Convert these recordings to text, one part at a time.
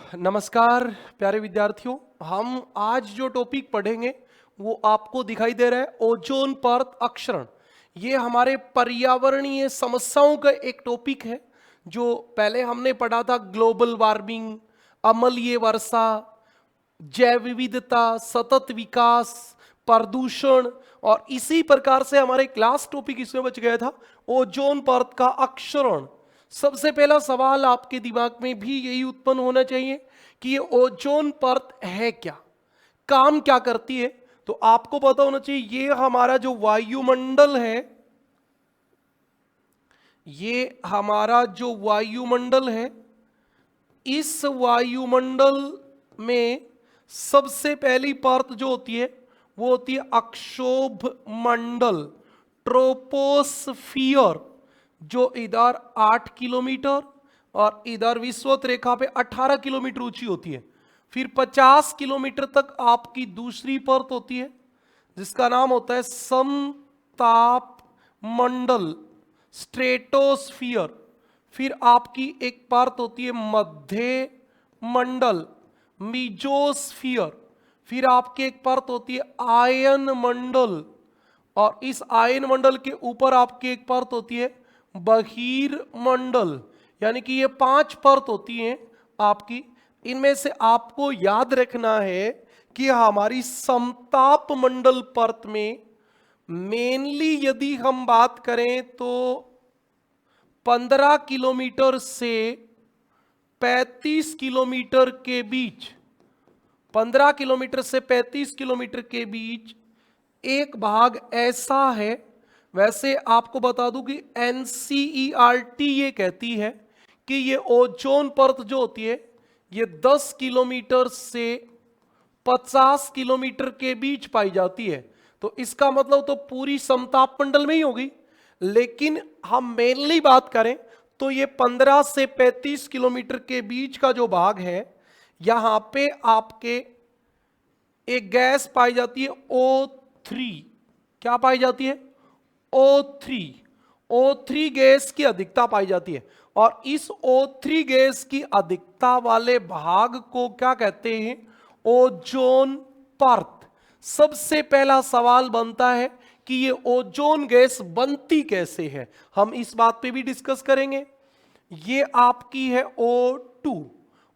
नमस्कार प्यारे विद्यार्थियों। हम आज जो टॉपिक पढ़ेंगे वो आपको दिखाई दे रहा है ओजोन परत अक्षरण। ये हमारे पर्यावरणीय समस्याओं का एक टॉपिक है जो पहले हमने पढ़ा था। ग्लोबल वार्मिंग, अम्लीय वर्षा, जैव विविधता, सतत विकास, प्रदूषण, और इसी प्रकार से हमारे क्लास टॉपिक इसमें बच गया था ओजोन परत का अक्षरण। सबसे पहला सवाल आपके दिमाग में भी यही उत्पन्न होना चाहिए कि ये ओजोन परत है क्या, काम क्या करती है। तो आपको पता होना चाहिए ये हमारा जो वायुमंडल है, ये हमारा जो वायुमंडल है, इस वायुमंडल में सबसे पहली परत जो होती है वो होती है अक्षोभ मंडल, ट्रोपोस्फियर, जो इधर 8 किलोमीटर और इधर विषुवत रेखा पे 18 किलोमीटर ऊंची होती है। फिर 50 किलोमीटर तक आपकी दूसरी परत होती है जिसका नाम होता है समताप मंडल, स्ट्रेटोस्फियर। फिर आपकी एक परत होती है मध्य मंडल, मीजोस्फियर। फिर आपकी एक परत होती है आयन मंडल, और इस आयन मंडल के ऊपर आपकी एक परत होती है बहिर्मंडल। यानी कि ये 5 परत होती हैं आपकी। इनमें से आपको याद रखना है कि हमारी समताप मंडल परत में मेनली यदि हम बात करें तो 15 किलोमीटर से 35 किलोमीटर के बीच, 15 किलोमीटर से 35 किलोमीटर के बीच एक भाग ऐसा है। वैसे आपको बता दूं कि एनसीईआरटी ये कहती है कि ये ओजोन परत जो होती है ये 10 किलोमीटर से 50 किलोमीटर के बीच पाई जाती है। तो इसका मतलब तो पूरी समताप मंडल में ही होगी, लेकिन हम मेनली बात करें तो ये 15 से 35 किलोमीटर के बीच का जो भाग है, यहां पे आपके एक गैस पाई जाती है O3। क्या पाई जाती है? O3। O3 गैस की अधिकता पाई जाती है, और इस O3 गैस की अधिकता वाले भाग को क्या कहते हैं? ओजोन परत। सबसे पहला सवाल बनता है कि ये ओजोन गैस बनती कैसे है, हम इस बात पे भी डिस्कस करेंगे। ये आपकी है O2,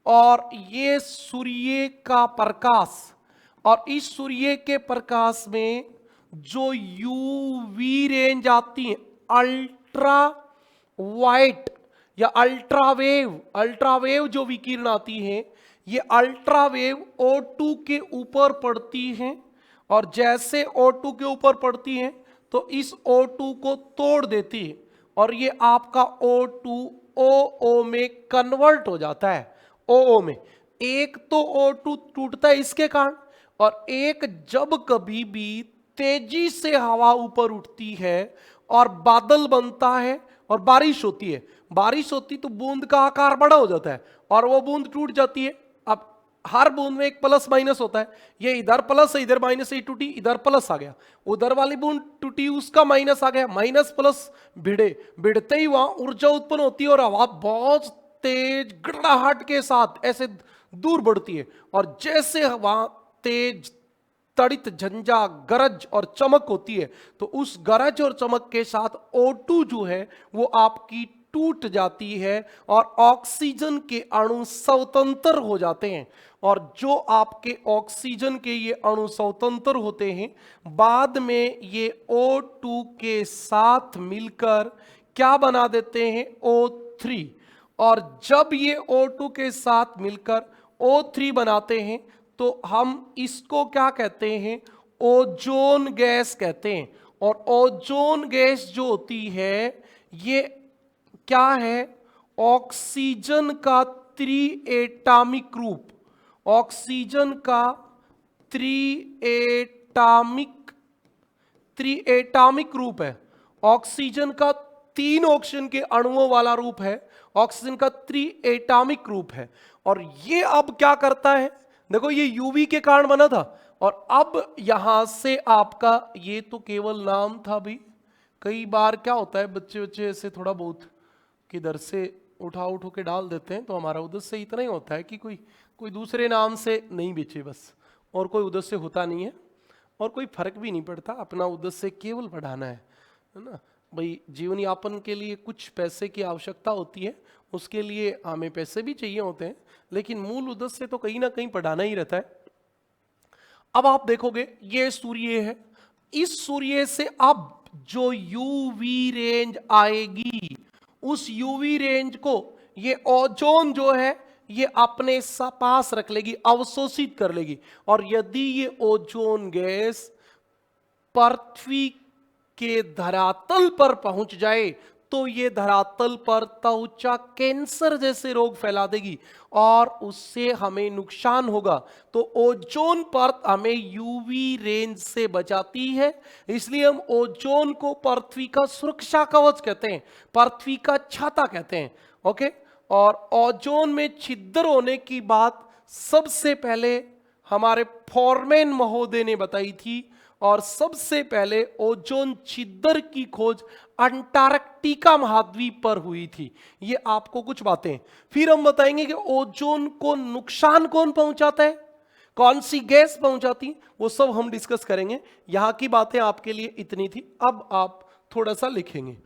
और ये सूर्य का प्रकाश, और इस सूर्य के प्रकाश में जो यूवी रेंज आती है, अल्ट्रा वाइट या अल्ट्रावेव जो विकिरण आती है, ये अल्ट्रावेव O2 के ऊपर पड़ती हैं, और जैसे O2 के ऊपर पड़ती हैं तो इस O2 को तोड़ देती है, और ये आपका O2 OO में कन्वर्ट हो जाता है। OO में एक तो O2 टूटता है इसके कारण, और एक जब कभी भी तेजी से हवा ऊपर उठती है और बादल बनता है और बारिश होती है, बारिश होती तो बूंद का आकार बड़ा हो जाता है और वो बूंद टूट जाती है। अब हर बूंद में एक प्लस माइनस होता है, ये इधर प्लस है इधर माइनस है, टूटी इधर प्लस आ गया, उधर वाली बूंद टूटी उसका माइनस आ गया, माइनस प्लस भिड़े, भिड़ते ही वहां ऊर्जा उत्पन्न होती है और हवा बहुत तेज गड़ाहट के साथ ऐसे दूर बढ़ती है, और जैसे वहां तेज तड़ित झंझा गरज और चमक होती है तो उस गरज और चमक के साथ O2 जो है वो आपकी टूट जाती है और ऑक्सीजन के अणु स्वतंत्र हो जाते हैं, और जो आपके ऑक्सीजन के ये अणु स्वतंत्र होते हैं बाद में ये O2 के साथ मिलकर क्या बना देते हैं? O3। और जब ये O2 के साथ मिलकर O3 बनाते हैं तो हम इसको क्या कहते हैं? ओजोन गैस कहते हैं। और ओजोन गैस जो होती है ये क्या है? ऑक्सीजन का त्रिएटामिक रूप, ऑक्सीजन का त्रिएटामिक रूप है। ऑक्सीजन का 3 ऑक्सीजन के अणुओं वाला रूप है, ऑक्सीजन का त्रिएटामिक रूप है। और ये अब क्या करता है? देखो ये यूवी के कारण बना था, और अब यहां से आपका ये तो केवल नाम था भी। कई बार क्या होता है बच्चे बच्चे ऐसे थोड़ा बहुत किधर से उठा के डाल देते हैं, तो हमारा उद्देश्य इतना ही होता है कि कोई दूसरे नाम से नहीं बेचे बस, और कोई उद्देश्य होता नहीं है और कोई फर्क भी नहीं पड़ता। अपना उद्देश्य केवल बढ़ाना है ना भाई। जीवन यापन के लिए कुछ पैसे की आवश्यकता होती है, उसके लिए हमें पैसे भी चाहिए होते हैं, लेकिन मूल उद्देश्य तो कहीं ना कहीं बढ़ाना ही रहता है। अब आप देखोगे ये सूर्य है, इस सूर्य से अब जो यूवी रेंज आएगी, उस यूवी रेंज को ये ओजोन जो है ये अपने पास रख लेगी, अवशोषित कर लेगी। और यदि ये ओजोन गैस पृथ्वी के धरातल पर पहुंच जाए तो ये धरातल पर त्वचा कैंसर जैसे रोग फैला देगी और उससे हमें नुकसान होगा। तो ओजोन परत हमें यूवी रेंज से बचाती है, इसलिए हम ओजोन को पृथ्वी का सुरक्षा कवच कहते हैं, पृथ्वी का छाता कहते हैं। ओके, और ओजोन में छिद्र होने की बात सबसे पहले हमारे फॉरमैन महोदय ने बताई थी, और सबसे पहले ओजोन छिद्र की खोज अंटार्कटिका महाद्वीप पर हुई थी। ये आपको कुछ बातें, फिर हम बताएंगे कि ओजोन को नुकसान कौन पहुंचाता है, कौन सी गैस पहुंचाती, वो सब हम डिस्कस करेंगे। यहां की बातें आपके लिए इतनी थी। अब आप थोड़ा सा लिखेंगे,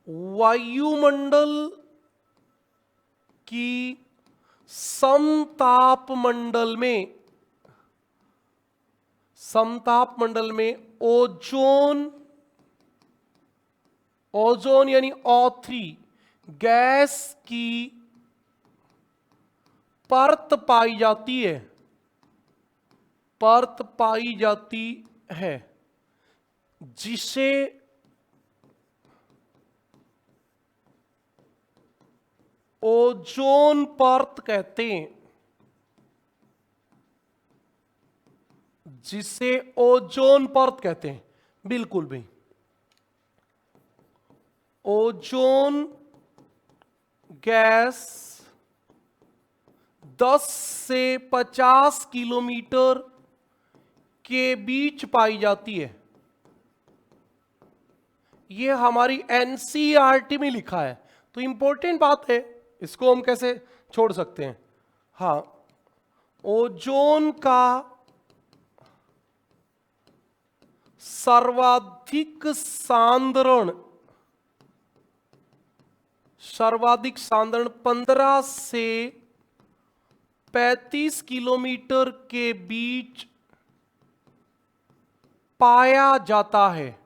वायुमंडल की समताप मंडल में, समताप मंडल में ओजोन यानी O3 गैस की परत पाई जाती है, परत पाई जाती है, जिसे ओजोन परत कहते हैं, जिसे ओजोन परत कहते हैं। बिल्कुल भाई, ओजोन गैस 10 से 50 किलोमीटर के बीच पाई जाती है। यह हमारी एनसीईआरटी में लिखा है, तो इंपॉर्टेंट बात है, इसको हम कैसे छोड़ सकते हैं। हाँ, ओजोन का सर्वाधिक सांद्रण 15 से 35 किलोमीटर के बीच पाया जाता है।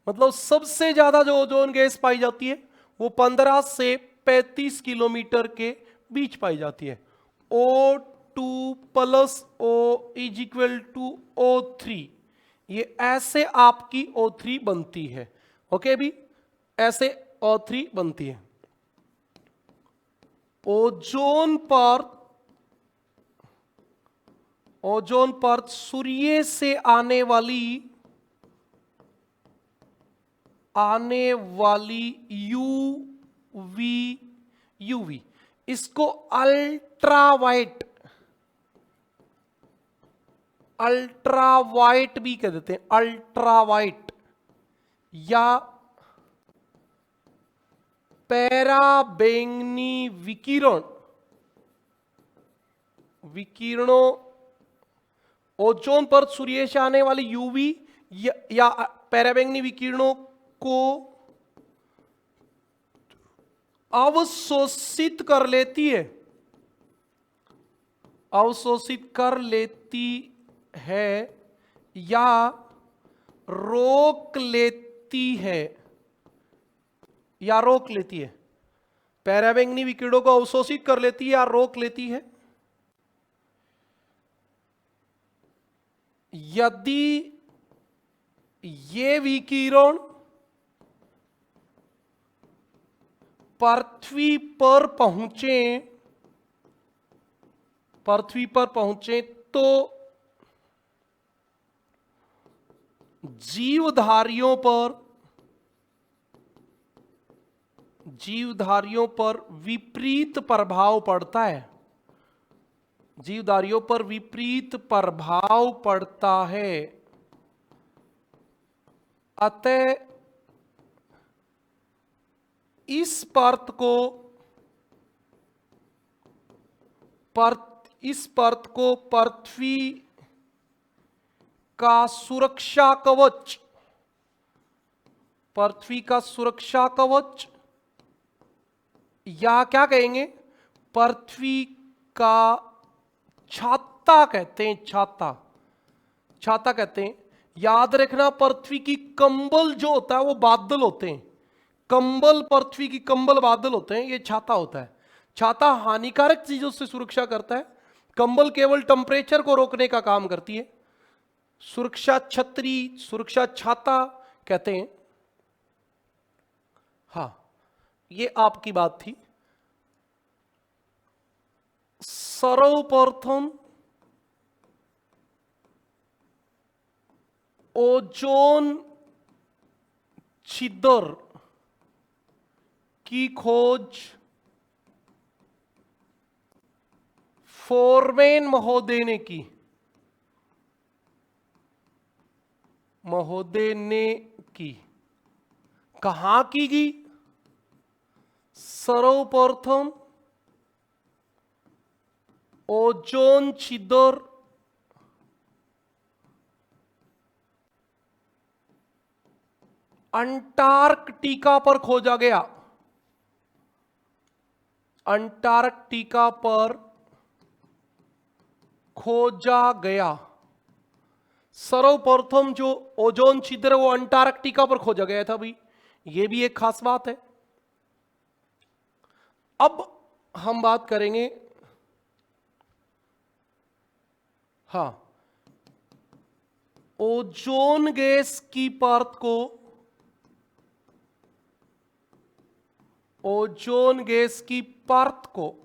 मतलब सबसे ज्यादा जो ओजोन गैस पाई जाती है वो 15 से 35 किलोमीटर के बीच पाई जाती है। O2 plus O is equal to O3, ये ऐसे आपकी O3 बनती है। ओके भी, ऐसे O3 बनती है। ओजोन परत सूर्य से आने वाली यूवी, इसको अल्ट्रावाइट भी कह देते हैं, अल्ट्रावाइट या पैराबैंगनी विकिरणों, ओजोन पर सूर्य से आने वाली यूवी या पैराबैंगनी विकिरणों को अवशोषित कर लेती है या रोक लेती है। पैराबैंगनी विकिरणों को अवशोषित कर लेती है या रोक लेती है। यदि ये विकिरण पृथ्वी पर पहुंचे तो जीवधारियों पर विपरीत प्रभाव पड़ता है। जीवधारियों पर विपरीत प्रभाव पड़ता है। अतः इस परत को पृथ्वी का सुरक्षा कवच, पृथ्वी का सुरक्षा कवच, या क्या कहेंगे, पृथ्वी का छाता कहते हैं, छाता कहते हैं। याद रखना, पृथ्वी की कंबल जो होता है वो बादल होते हैं, कंबल, पृथ्वी की कंबल बादल होते हैं, ये छाता होता है। छाता हानिकारक चीजों से सुरक्षा करता है, कंबल केवल टेम्परेचर को रोकने का काम करती है। सुरक्षा छतरी, सुरक्षा छाता कहते हैं। हाँ, ये आपकी बात थी। सर्वप्रथम ओजोन छिद्र की खोज फोरमैन महोदय ने की, कहां की गई? सर्वप्रथम ओजोन छिद्र अंटार्कटिका पर खोजा गया, अंटार्कटिका पर खोजा गया। सर्वप्रथम जो ओजोन छिद्र वो अंटार्कटिका पर खोजा गया था भाई, ये भी एक खास बात है। अब हम बात करेंगे, हाँ, ओजोन गैस की परत को, ओजोन गैस की परत को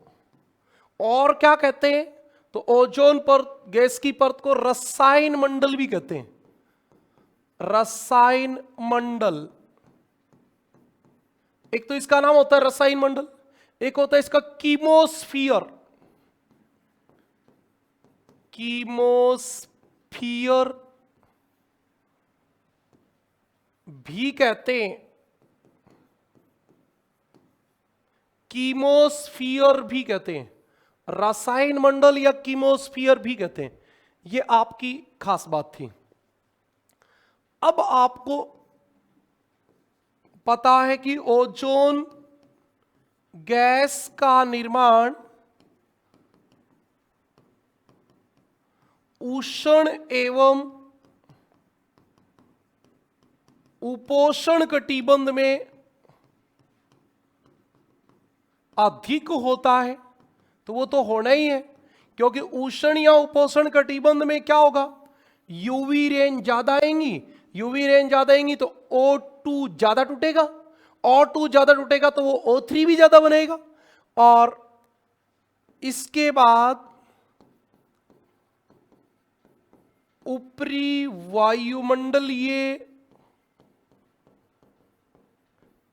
और क्या कहते हैं? तो ओजोन परत, गैस की परत को रसायन मंडल भी कहते हैं, रसायन मंडल। एक तो इसका नाम होता है रसायन मंडल, एक होता है इसका कीमोस्फियर, कीमोस्फियर भी कहते हैं, कीमोस्फियर भी कहते हैं, रसायन मंडल या कीमोस्फियर भी कहते हैं। ये आपकी खास बात थी। अब आपको पता है कि ओजोन गैस का निर्माण उष्ण एवं उपोष्ण कटिबंध में अधिक होता है। तो वो तो होना ही है, क्योंकि उष्ण या उपोष्ण कटिबंध में क्या होगा, यूवी रेंज ज्यादा आएंगी, यूवी रेंज ज्यादा आएंगी तो O2 ज्यादा टूटेगा, O2 ज्यादा टूटेगा तो वो O3 भी ज्यादा बनेगा, और इसके बाद ऊपरी वायुमंडलीय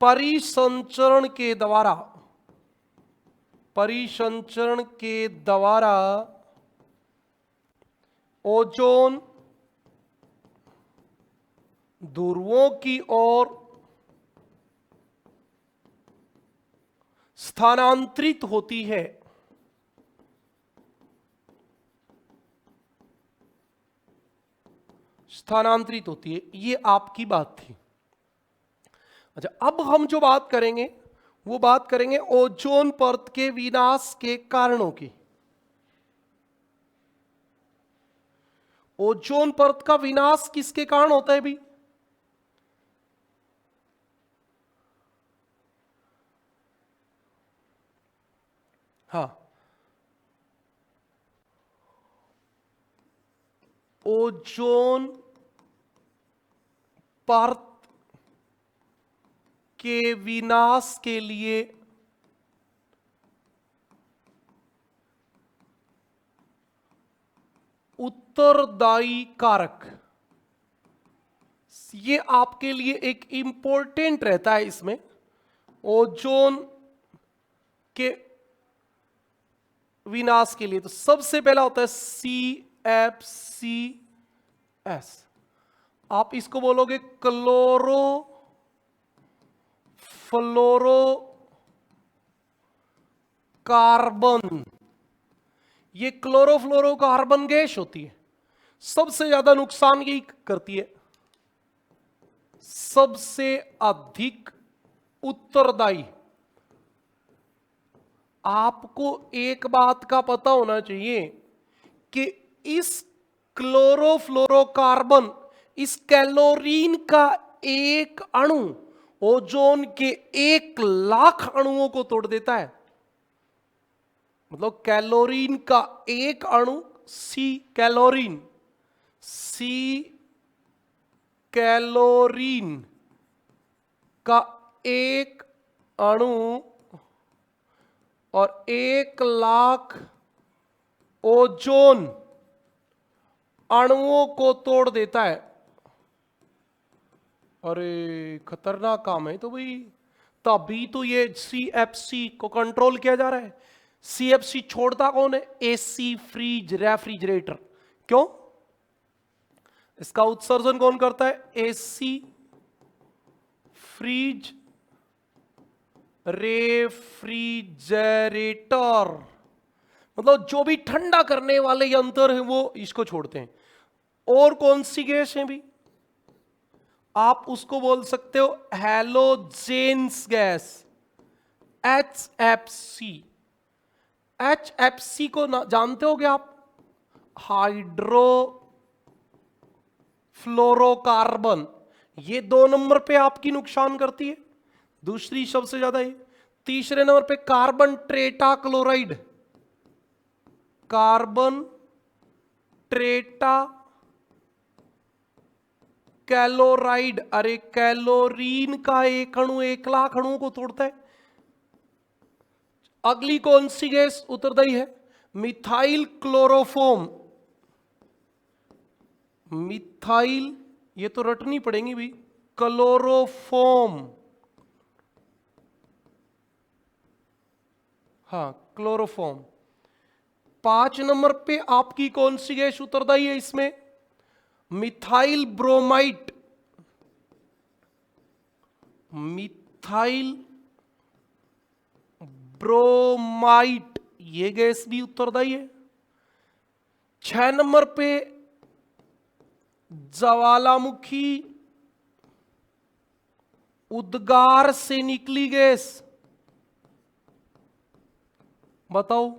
परिसंचरण के द्वारा ओजोन ध्रुवों की ओर स्थानांतरित होती है। स्थानांतरित होती है, ये आपकी बात थी। अच्छा, अब हम जो बात करेंगे वो बात करेंगे ओजोन परत के विनाश के कारणों की। ओजोन परत का विनाश किसके कारण होता है भी? हाँ, ओजोन परत के विनाश के लिए उत्तरदायी कारक, ये आपके लिए एक इंपॉर्टेंट रहता है इसमें। ओजोन के विनाश के लिए तो सबसे पहला होता है CFCS। आप इसको बोलोगे क्लोरो फ्लोरो कार्बन, ये क्लोरोफ्लोरोकार्बन गैस होती है, सबसे ज्यादा नुकसान यही करती है, सबसे अधिक उत्तरदायी। आपको एक बात का पता होना चाहिए कि इस क्लोरोफ्लोरोकार्बन, इस कैलोरीन का एक अणु ओजोन के 1,00,000 अणुओं को तोड़ देता है। मतलब कैलोरीन का एक अणु, सी कैलोरीन का एक अणु और 1,00,000 ओजोन अणुओं को तोड़ देता है। अरे खतरनाक काम है तो भाई, तभी तो ये CFC को कंट्रोल किया जा रहा है। CFC छोड़ता कौन है? AC, fridge, refrigerator. क्यों? इसका उत्सर्जन कौन करता है? AC, fridge, refrigerator. मतलब जो भी ठंडा करने वाले यंत्र है वो इसको छोड़ते हैं। और कौन सी गैस है भी? आप उसको बोल सकते हो हैलोजेंस गैस, HFC। HFC को जानते होगे आप? Hydro fluorocarbon. ये 2 नंबर पे आपकी नुकसान करती है, दूसरी सबसे ज्यादा है। तीसरे नंबर पे carbon tetrachloride, carbon tetrachloride. अरे कैलोरीन का एक अणु 1,00,000 अणुओं को तोड़ता है। अगली कौन सी गैस उत्तरदायी है? Methyl chloroform. मिथाइल, ये तो रटनी पड़ेगी भी, क्लोरोफॉर्म। हाँ, क्लोरोफॉर्म। 5 नंबर पे आपकी कौन सी गैस उत्तरदायी है इसमें? Methyl bromide. मिथाइल ब्रोमाइड, ये गैस भी उत्तरदायी है। 6 नंबर पे ज्वालामुखी उद्गार से निकली गैस। बताओ,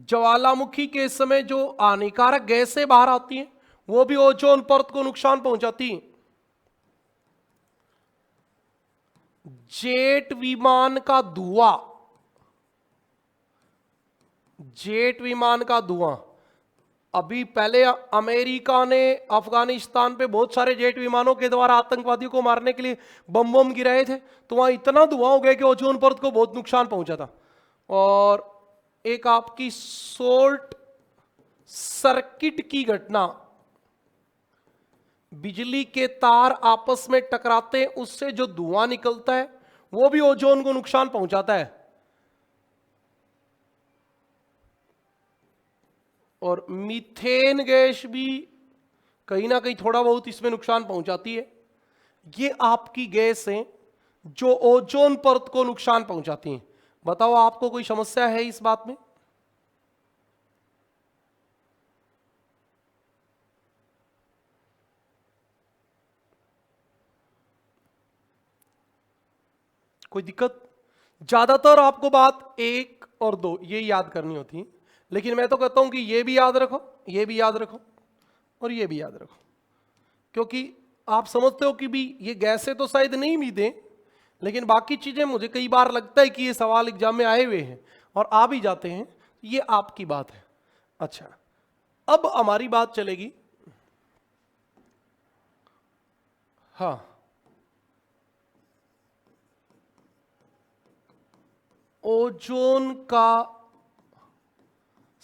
ज्वालामुखी के समय जो हानिकारक गैसें बाहर आती हैं वो भी ओजोन परत को नुकसान पहुंचाती हैं। जेट विमान का धुआं, जेट विमान का धुआं। अभी पहले अमेरिका ने अफगानिस्तान पे बहुत सारे जेट विमानों के द्वारा आतंकवादियों को मारने के लिए बम गिराए थे, तो वहां इतना धुआं हो गया कि ओजोन परत को बहुत नुकसान पहुंचा था। और एक आपकी शॉर्ट सर्किट की घटना, बिजली के तार आपस में टकराते हैं, उससे जो धुआं निकलता है वो भी ओजोन को नुकसान पहुंचाता है। और मीथेन गैस भी कहीं ना कहीं थोड़ा बहुत इसमें नुकसान पहुंचाती है। ये आपकी गैस हैं जो ओजोन परत को नुकसान पहुंचाती हैं। बताओ, आपको कोई समस्या है इस बात में? कोई दिक्कत? ज्यादातर आपको बात 1 और 2 ये याद करनी होती है, लेकिन मैं तो कहता हूं कि ये भी याद रखो, ये भी याद रखो और ये भी याद रखो, क्योंकि आप समझते हो कि भी ये गैसें तो शायद नहीं भी दें, लेकिन बाकी चीजें मुझे कई बार लगता है कि ये सवाल एग्जाम में आए हुए हैं और आ भी जाते हैं। ये आपकी बात है। अच्छा, अब हमारी बात चलेगी, हाँ, ओजोन का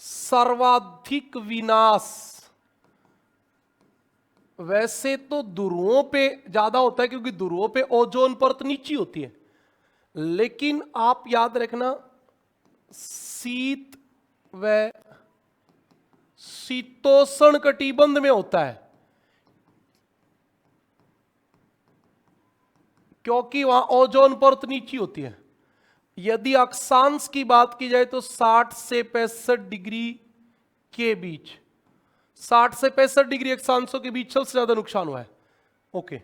सर्वाधिक विनाश। वैसे तो ध्रुवों पे ज्यादा होता है क्योंकि ध्रुवों पे ओजोन परत नीची होती है, लेकिन आप याद रखना शीत व शीतोष्ण कटिबंध में होता है, क्योंकि वहां ओजोन परत नीची होती है। यदि अक्षांश की बात की जाए तो 60 से 65 डिग्री के बीच, 60 से 65 डिग्री अक्षांशों के बीच सबसे ज्यादा नुकसान हुआ है। ओके,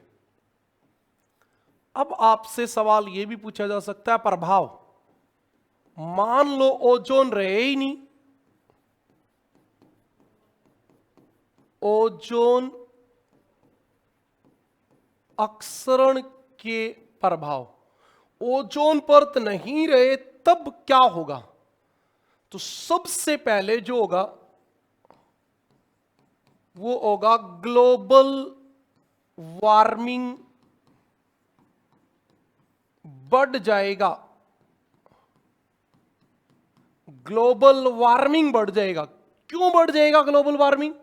अब आपसे सवाल यह भी पूछा जा सकता है, प्रभाव मान लो ओजोन रहे ही नहीं, ओजोन अपसरण के प्रभाव, ओजोन परत नहीं रहे तब क्या होगा? तो सबसे पहले जो होगा वो होगा ग्लोबल वार्मिंग बढ़ जाएगा, ग्लोबल वार्मिंग बढ़ जाएगा। क्यों बढ़ जाएगा ग्लोबल वार्मिंग?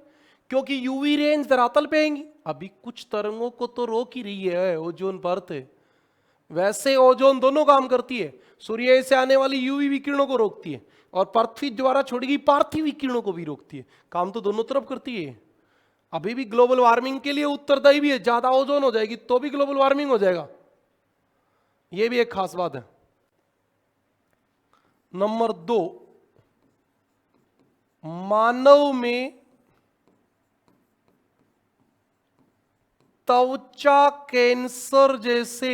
क्योंकि यूवी रेंज धरातल पे आएंगी। अभी कुछ तरंगों को तो रोक ही रही है ओजोन परत, वैसे ओजोन दोनों काम करती है, सूर्य से आने वाली यूवी विकिरणों को रोकती है और पृथ्वी द्वारा छोड़ी गई पार्थिव विकिरणों को भी रोकती है। काम तो दोनों तरफ करती है। अभी भी ग्लोबल वार्मिंग के लिए उत्तरदायी भी है। ज्यादा ओजोन हो जाएगी तो भी ग्लोबल वार्मिंग हो जाएगा, यह भी एक खास बात है। नंबर 2, मानव में त्वचा कैंसर जैसे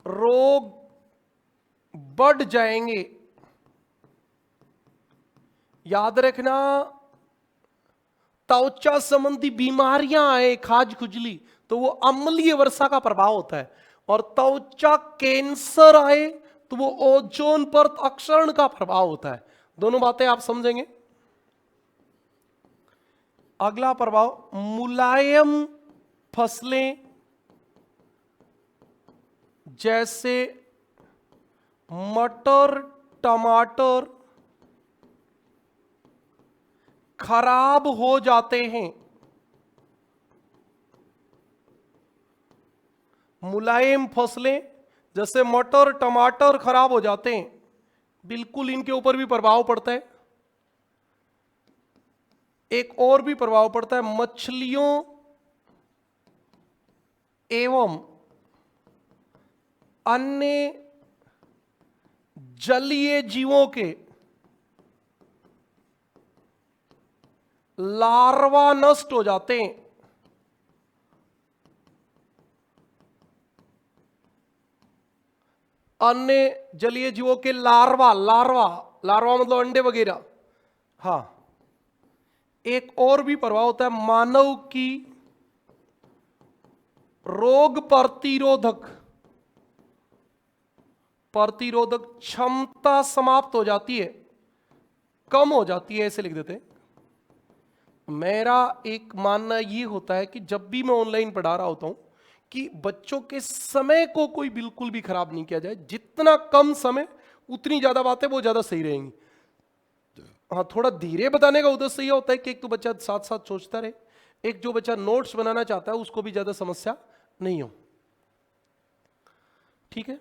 रोग बढ़ जाएंगे। याद रखना, त्वचा संबंधी बीमारियां आए, खाज खुजली, तो वो अम्लीय वर्षा का प्रभाव होता है, और त्वचा कैंसर आए तो वो ओजोन परत अपसरण का प्रभाव होता है। दोनों बातें आप समझेंगे। अगला प्रभाव, मुलायम फसलें जैसे मटर, टमाटर खराब हो जाते हैं। मुलायम फसलें जैसे मटर, टमाटर खराब हो जाते हैं, बिल्कुल इनके ऊपर भी प्रभाव पड़ता है। एक और भी प्रभाव पड़ता है, मछलियों एवं अन्य जलीय जीवों के लार्वा नष्ट हो जाते हैं। अन्य जलीय जीवों के लार्वा मतलब अंडे वगैरह। हाँ, एक और भी प्रभाव होता है, मानव की रोग प्रतिरोधक क्षमता समाप्त हो जाती है, कम हो जाती है, ऐसे लिख देते हैं। मेरा एक मानना यह होता है कि जब भी मैं ऑनलाइन पढ़ा रहा होता हूं कि बच्चों के समय को कोई बिल्कुल भी खराब नहीं किया जाए। जितना कम समय उतनी ज्यादा बातें वो ज्यादा सही रहेंगी। हाँ, थोड़ा धीरे बताने का उद्देश्य यह होता है कि एक तो बच्चा साथ साथ सोचता रहे, एक जो बच्चा नोट्स बनाना चाहता है उसको भी ज्यादा समस्या नहीं हो। ठीक है।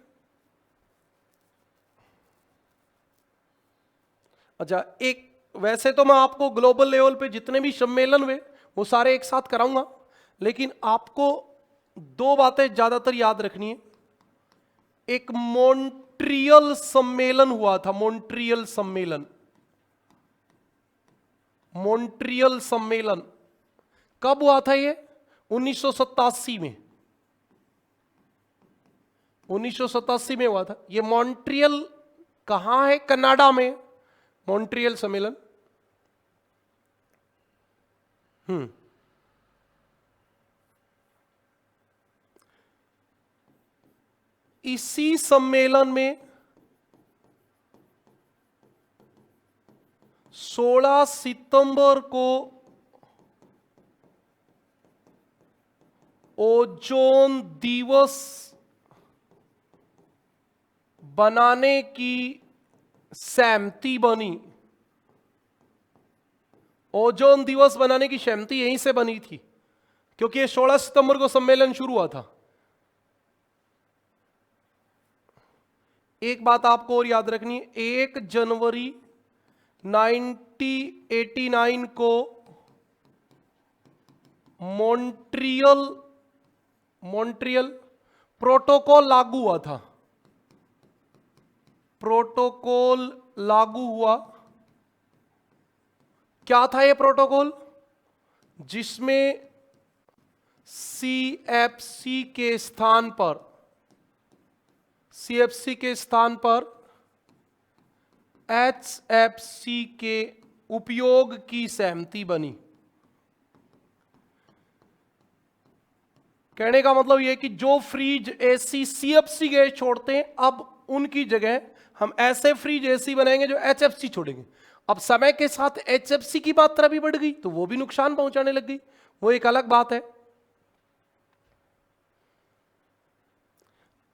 अच्छा, एक वैसे तो मैं आपको ग्लोबल लेवल पे जितने भी सम्मेलन हुए वो सारे एक साथ कराऊंगा, लेकिन आपको दो बातें ज्यादातर याद रखनी है। एक मॉन्ट्रियल सम्मेलन हुआ था, मॉन्ट्रियल सम्मेलन कब हुआ था? ये 1987 में, 1987 में हुआ था। ये मॉन्ट्रियल कहां है? कनाडा में, मॉन्ट्रियल सम्मेलन। इसी सम्मेलन में 16 सितंबर को ओजोन दिवस बनाने की सहमति बनी। ओजोन दिवस बनाने की सहमति यहीं से बनी थी, क्योंकि ये 16 सितंबर को सम्मेलन शुरू हुआ था। एक बात आपको और याद रखनी है, 1 जनवरी 1989 को मॉन्ट्रियल मॉन्ट्रियल प्रोटोकॉल लागू हुआ था, प्रोटोकॉल लागू हुआ। क्या था यह प्रोटोकॉल? जिसमें सीएफसी के स्थान पर, सीएफसी के स्थान पर एचएफसी के उपयोग की सहमति बनी। कहने का मतलब यह कि जो फ्रिज एसी सीएफसी गैस छोड़ते हैं, अब उनकी जगह हम ऐसे फ्रिज एसी बनाएंगे जो एचएफसी छोड़ेंगे। अब समय के साथ एचएफसी की मात्रा भी बढ़ गई तो वो भी नुकसान पहुंचाने लग गई, वो एक अलग बात है।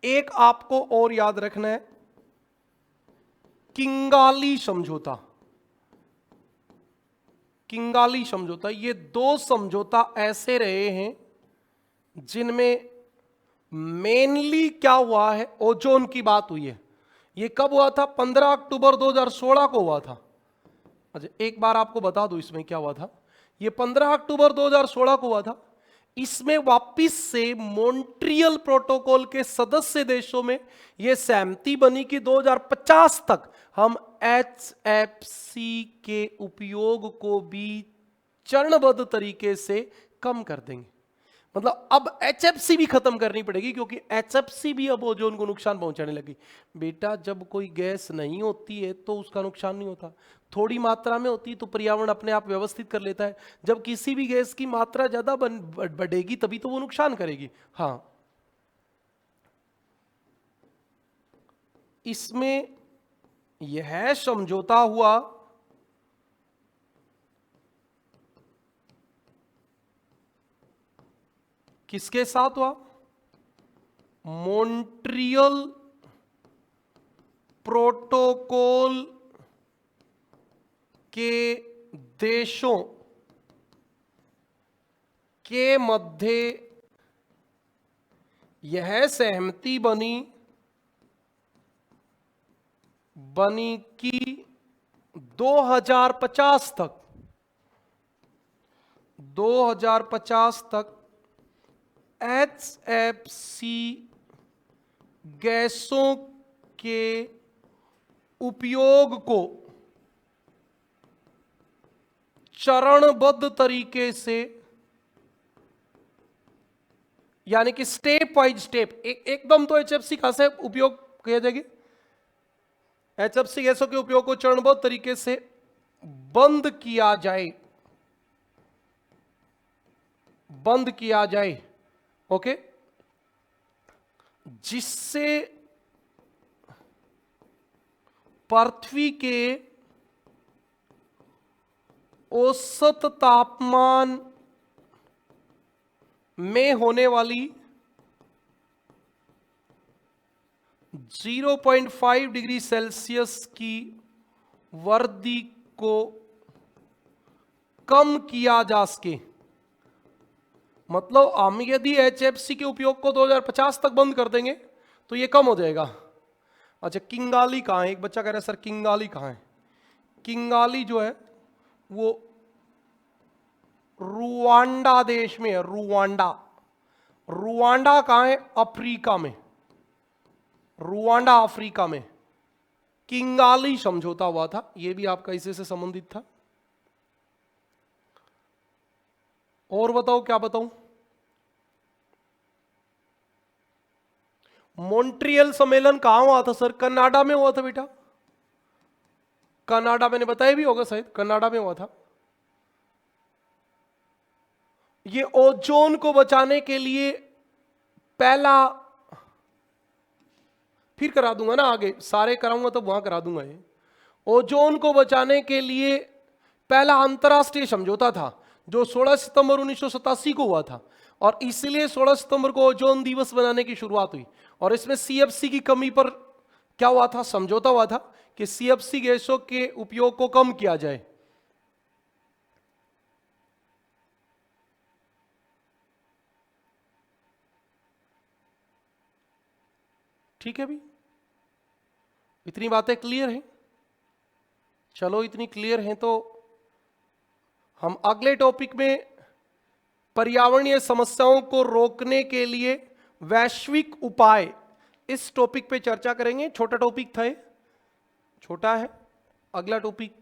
एक आपको और याद रखना है, किंगाली समझौता। किंगाली समझौता, ये दो समझौता ऐसे रहे हैं जिनमें मेनली क्या हुआ है, ओजोन की बात हुई है। ये कब हुआ था? 15 अक्टूबर 2016 को हुआ था। अच्छा, एक बार आपको बता दूं इसमें क्या हुआ था। ये 15 अक्टूबर 2016 को हुआ था। इसमें वापिस से मॉन्ट्रियल प्रोटोकॉल के सदस्य देशों में यह सहमति बनी कि 2050 तक हम एचएफसी के उपयोग को भी चरणबद्ध तरीके से कम कर देंगे। मतलब अब एचएफसी भी खत्म करनी पड़ेगी, क्योंकि एचएफसी भी अब ओजोन को नुकसान पहुंचाने लगी। बेटा, जब कोई गैस नहीं होती है तो उसका नुकसान नहीं होता, थोड़ी मात्रा में होती है तो पर्यावरण अपने आप व्यवस्थित कर लेता है। जब किसी भी गैस की मात्रा ज्यादा बढ़ेगी तभी तो वो नुकसान करेगी। हाँ, इसमें यह समझौता हुआ किसके साथ हुआ? मॉन्ट्रियल प्रोटोकॉल के देशों के मध्य यह सहमति बनी कि 2050 तक एचएफसी गैसों के उपयोग को चरणबद्ध तरीके से, यानी कि स्टेप वाइज स्टेप, एकदम तो एचएफसी कहां से उपयोग किया जाएगी, एचएफसी गैसों के उपयोग को चरणबद्ध तरीके से बंद किया जाए, ओके, जिससे पृथ्वी के औसत तापमान में होने वाली 0.5 डिग्री सेल्सियस की वृद्धि को कम किया जा सके। मतलब हम यदि एचएफसी के उपयोग को 2050 तक बंद कर देंगे तो ये कम हो जाएगा। अच्छा, किंगाली कहां है? एक बच्चा कह रहा है सर किंगाली कहां है? किंगाली जो है वो रुवांडा देश में है। रुवांडा कहां है? अफ्रीका में। रुवांडा अफ्रीका में किंगाली समझौता हुआ था। यह भी आपका इसी से संबंधित था। और बताओ, क्या बताऊं? मॉन्ट्रियल सम्मेलन कहां हुआ था सर? कनाडा में हुआ था बेटा। कनाडा, मैंने बताया भी होगा शायद, कनाडा में हुआ था। ये ओजोन को बचाने के लिए पहला, फिर करा दूंगा ना, आगे सारे कराऊंगा तो वहां करा दूंगा। ये ओजोन को बचाने के लिए पहला अंतरराष्ट्रीय समझौता था जो 16 सितंबर 1987 को हुआ था, और इसलिए 16 सितंबर को ओजोन दिवस बनाने की शुरुआत हुई। और इसमें सीएफसी की कमी पर क्या हुआ था? समझौता हुआ था कि सीएफसी गैसों के उपयोग को कम किया जाए। ठीक है भी, इतनी बातें क्लियर हैं? चलो, इतनी क्लियर हैं तो हम अगले टॉपिक में पर्यावरणीय समस्याओं को रोकने के लिए वैश्विक उपाय, इस टॉपिक पे चर्चा करेंगे। छोटा टॉपिक था ये, छोटा है। अगला टॉपिक